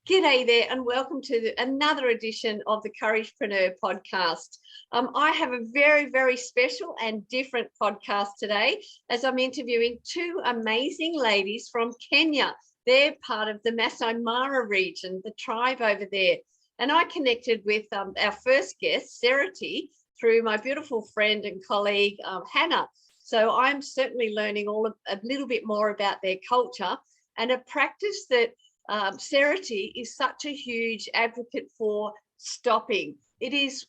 G'day there and welcome to another edition of the COURAGEPRENEUR podcast. I have a very, very special and different podcast today as I'm interviewing two amazing ladies from Kenya. They're part of the Maasai Mara region, the tribe over there. And I connected with our first guest, Sereti, through my beautiful friend and colleague, Hannah. So I'm certainly learning a little bit more about their culture and a practice that Sereti is such a huge advocate for stopping. It is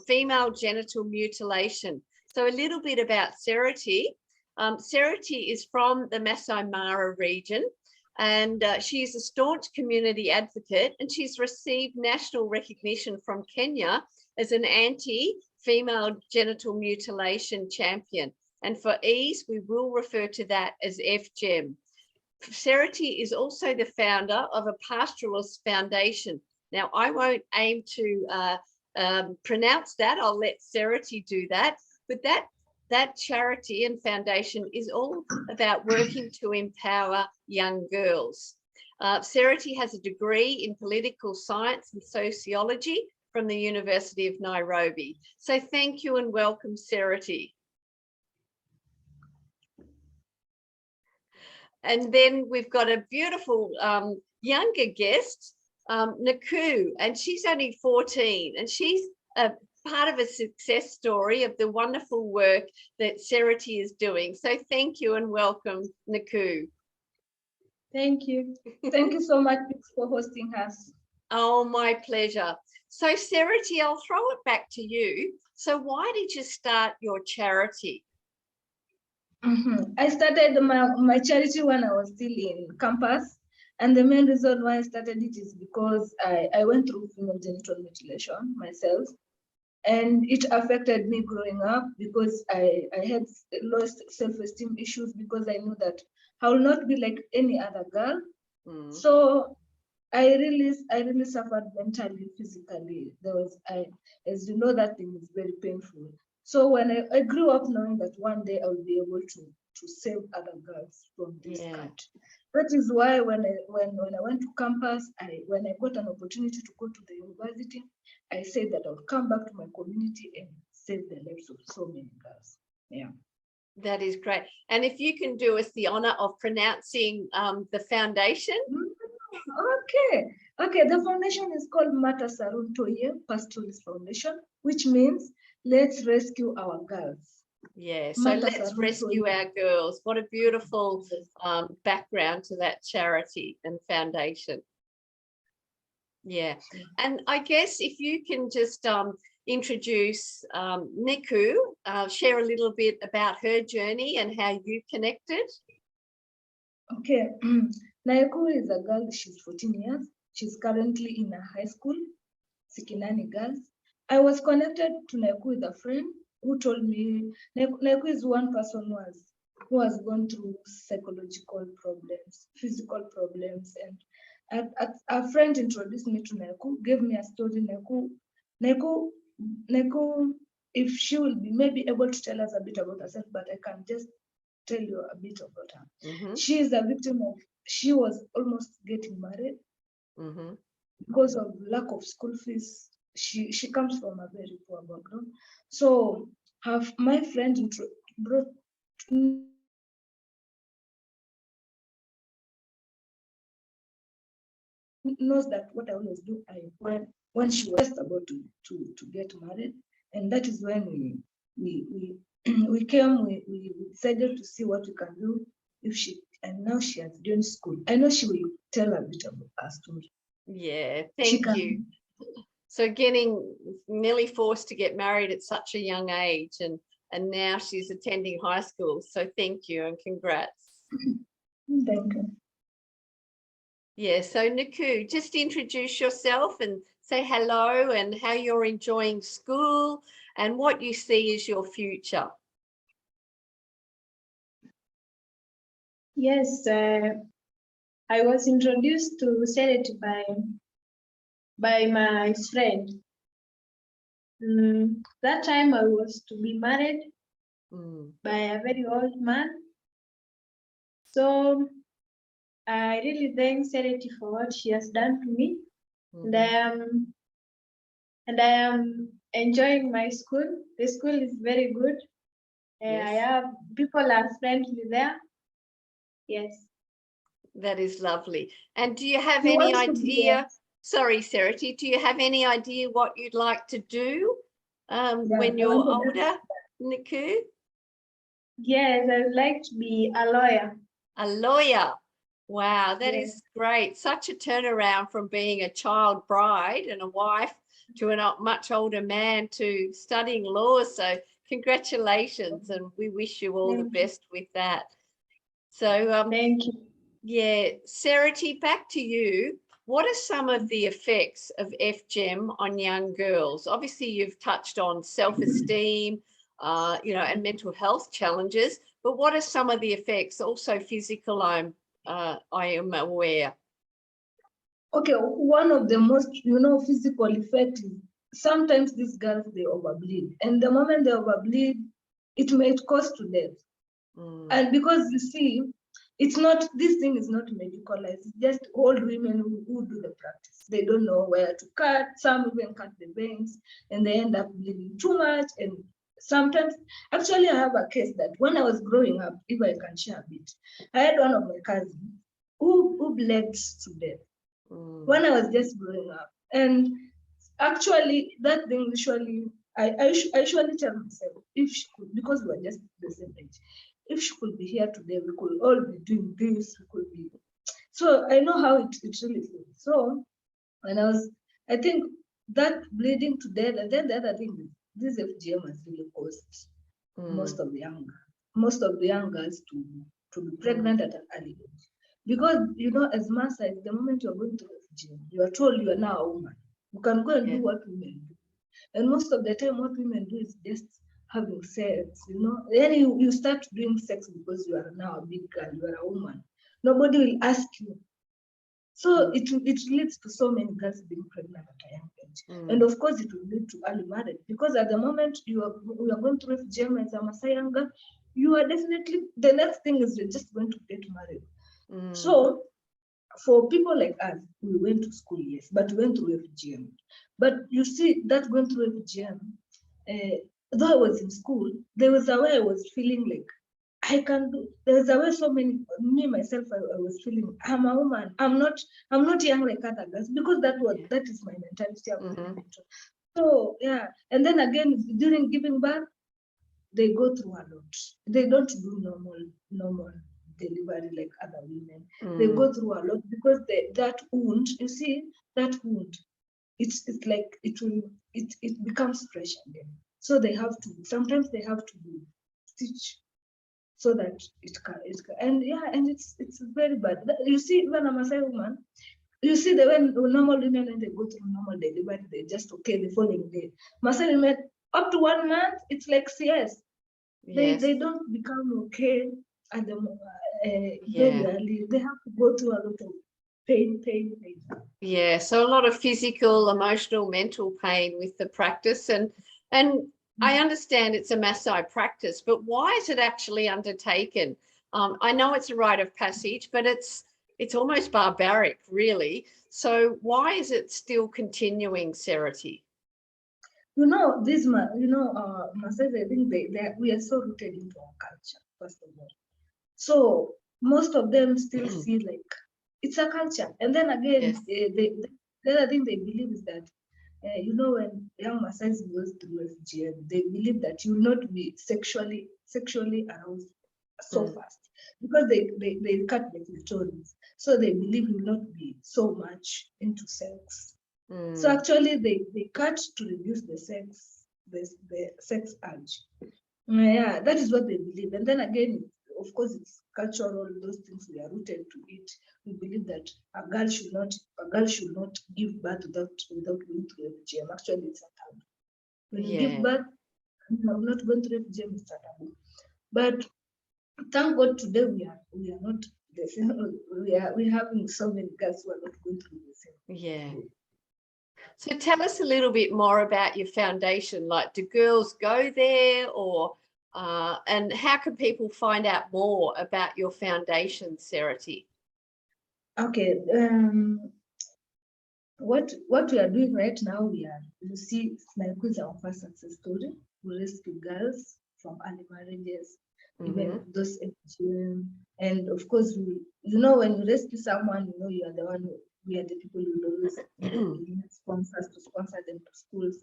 female genital mutilation. So a little bit about Sereti. Sereti is from the Maasai Mara region, and she is a staunch community advocate, and she's received national recognition from Kenya as an anti-female genital mutilation champion. And for ease, we will refer to that as FGEM. Sereti is also the founder of a pastoralist foundation. Now, I won't aim to pronounce that. I'll let Sereti do that. But that charity and foundation is all about working to empower young girls. Sereti has a degree in political science and sociology from the University of Nairobi. So thank you and welcome, Sereti. And then we've got a beautiful younger guest, Naeku, and she's only 14, and she's a part of a success story of the wonderful work that Sereti is doing. So thank you and welcome, Naeku. Thank you. Thank you so much for hosting us. Oh, my pleasure. So Sereti, I'll throw it back to you. So why did you start your charity? I started my charity when I was still in campus, and the main reason why I started it is because I went through female genital mutilation myself, and it affected me growing up because I had lost self-esteem issues because I knew that I will not be like any other girl. So I really suffered mentally, physically. As you know, that thing is very painful. So when I grew up knowing that one day I will be able to save other girls from this country. That is why when I went to campus, when I got an opportunity to go to the university, I said that I would come back to my community and save the lives of so many girls. Yeah. That is great. And if you can do us the honor of pronouncing the foundation. Okay. The foundation is called Founder Ntoyie Pastoralist Foundation, which means let's rescue our girls. Yeah, so let's rescue our girls. What a beautiful background to that charity and foundation. Yeah, and I guess if you can just introduce Naeku, share a little bit about her journey and how you connected. Okay, Naeku is a girl, she's 14 years. She's currently in a high school, Sikinani Girls. I was connected to Naeku with a friend who told me Naeku is one person who has gone through psychological problems, physical problems, and a friend introduced me to Naeku, gave me a story. Naeku, if she will be maybe able to tell us a bit about herself, but I can just tell you a bit about her. She is a victim of, she was almost getting married because of lack of school fees. She comes from a very poor background. So my friend brought knows that what I always do, when she was just about to get married, and that is when we decided to see what we can do if she, and now she has joined school. I know she will tell a bit about her story. Yeah, thank you. So getting nearly forced to get married at such a young age, and now she's attending high school. So thank you and congrats. Thank you. Yeah, so Naeku, just introduce yourself and say hello and how you're enjoying school and what you see as your future. Yes, I was introduced to Sereti by my friend. That time I was to be married by a very old man. So I really thank Sereti for what she has done to me. Mhm. And I am enjoying my school. The school is very good. I Yes. have people are friendly there. Yes. That is lovely. And do you have You any want to be a- idea? Sorry, Sereti, do you have any idea what you'd like to do Yeah, when I you're wanted that. older, Nico? Yes, I would like to be a lawyer. A lawyer. Wow, that Yes. is great. Such a turnaround from being a child bride and a wife to a much older man to studying law. So congratulations, and we wish you all the Thank you. best with that. So Thank you. yeah, Sereti, back to you. What are some of the effects of FGEM on young girls? Obviously, you've touched on self-esteem, and mental health challenges, but what are some of the effects? Also physical, I am aware. Okay, one of the most, physical effects is sometimes these girls, they overbleed. And the moment they overbleed, it may cause to death. Mm. And because you see, this thing is not medicalized. It's just old women who do the practice. They don't know where to cut. Some even cut the veins and they end up bleeding too much. And sometimes, actually, I have a case that when I was growing up, if I can share a bit, I had one of my cousins who bled to death when I was just growing up. And actually, that thing usually, I usually tell myself, if she could, because we were just the same age, if she could be here today, we could all be doing this, we could be. So I know how it really feels. So when I think that bleeding to death, and then the other thing is, this FGM has really caused most of the young girls to be pregnant at an early age. Because, as Maasai, the moment you're going to FGM, you are told you are now a woman. You can go and do what women do. And most of the time, what women do is just having sex, Then you start doing sex because you are now a big girl, you are a woman. Nobody will ask you. So it leads to so many girls being pregnant at a young age. And of course, it will lead to early marriage because at the moment you are going through FGM as a Maasai young girl, you are definitely, the next thing is you're just going to get married. So for people like us, we went to school, yes, but we went through FGM. But you see, that going through FGM, though I was in school, there was a way I was feeling like I can do. There was a way me myself, I was feeling I'm a woman. I'm not young like other girls because that is my mentality. So yeah, and then again during giving birth, they go through a lot. They don't do normal delivery like other women. They go through a lot because that wound, you see, that wound, it's like it becomes fresh again. So sometimes they have to do stitch so that it can, and it's very bad. You see, when a Maasai woman, you see when normal women, when they go through normal delivery, they just okay the following day. Maasai women up to 1 month, it's like CS. Yes. They don't become okay at the very early. They have to go through a lot of pain. Yeah, so a lot of physical, emotional, mental pain with the practice. And I understand it's a Maasai practice, but why is it actually undertaken? I know it's a rite of passage, but it's almost barbaric, really. So why is it still continuing, Sereti? Maasai, I think we are so rooted into our culture, first of all. So most of them still see like it's a culture. And then again, the other thing they believe is that, when young Maasai goes through FGM, they believe that you will not be sexually aroused so fast because they cut the clitoris. So they believe you will not be so much into sex. So actually they cut to reduce the sex urge. Yeah, that is what they believe. And then again, of course, it's cultural, those things we are rooted to it. We believe that a girl should not give birth without going through FGM. Actually, it's a taboo. When you give birth, not going through FGM, it's a taboo. But thank God today we are not the same. We're having so many girls who are not going through the same. Yeah. So tell us a little bit more about your foundation. Like, do girls go there, or and how can people find out more about your foundation, Sereti? Okay. What we are doing right now, you see, Naeku is our first success story. We rescue girls from early marriages, even those FGM. And of course, when you rescue someone, you are the one we are the people who always sponsors to sponsor them to schools.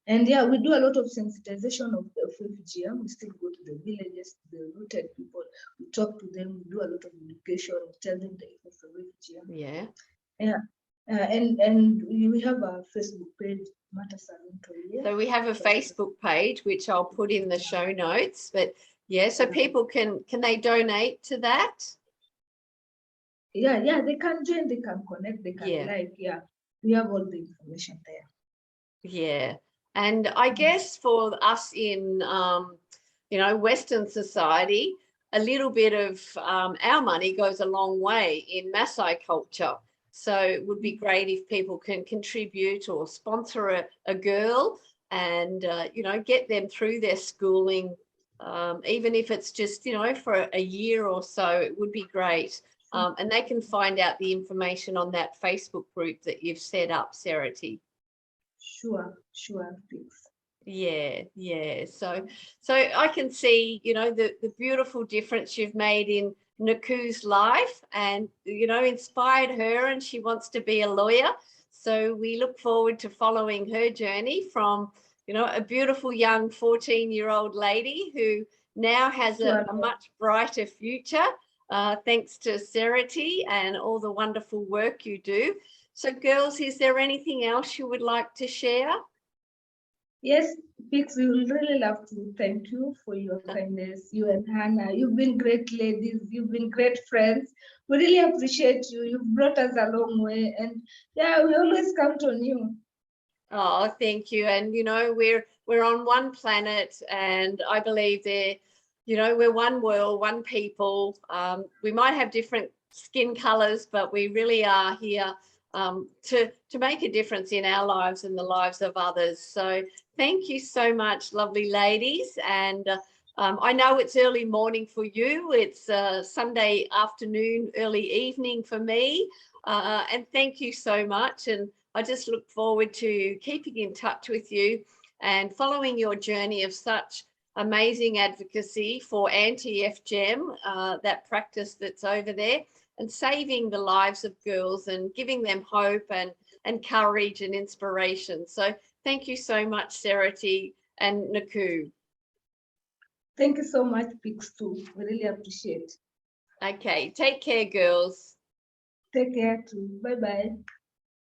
And yeah, we do a lot of sensitization of FGM. We still go to the villages, to the rooted people. We talk to them, we do a lot of education, we tell them the effects of FGM. Yeah. Yeah. And we have a Facebook page, Founder Ntoyie. So we have a Facebook page, which I'll put in the show notes. But yeah, so people can they donate to that? Yeah, they can join, they can connect, they can like, we have all the information there. Yeah. And I guess for us in, Western society, a little bit of our money goes a long way in Maasai culture. So it would be great if people can contribute or sponsor a girl and, get them through their schooling, even if it's just, for a year or so, it would be great. And they can find out the information on that Facebook group that you've set up, Sereti. Sure, thanks. Yeah. So I can see, the beautiful difference you've made in Naku's life and, inspired her, and she wants to be a lawyer. So we look forward to following her journey from, a beautiful young 14-year-old lady who now has a much brighter future, thanks to Sereti and all the wonderful work you do. So girls, is there anything else you would like to share? Yes, Pix, we would really love to thank you for your kindness. You and Hannah, you've been great ladies. You've been great friends. We really appreciate you. You've brought us a long way. And yeah, we always count on you. Oh, thank you. And, we're on one planet, and I believe we're one world, one people. We might have different skin colors, but we really are here to make a difference in our lives and the lives of others. So thank you so much, lovely ladies. And I know it's early morning for you. It's Sunday afternoon, early evening for me. And thank you so much. And I just look forward to keeping in touch with you and following your journey of such amazing advocacy for anti-FGM, that practice that's over there, and saving the lives of girls and giving them hope and courage and inspiration. So thank you so much, Sereti and Naeku. Thank you so much, Pix, too. We really appreciate. Okay, take care, girls. Take care too. Bye-bye.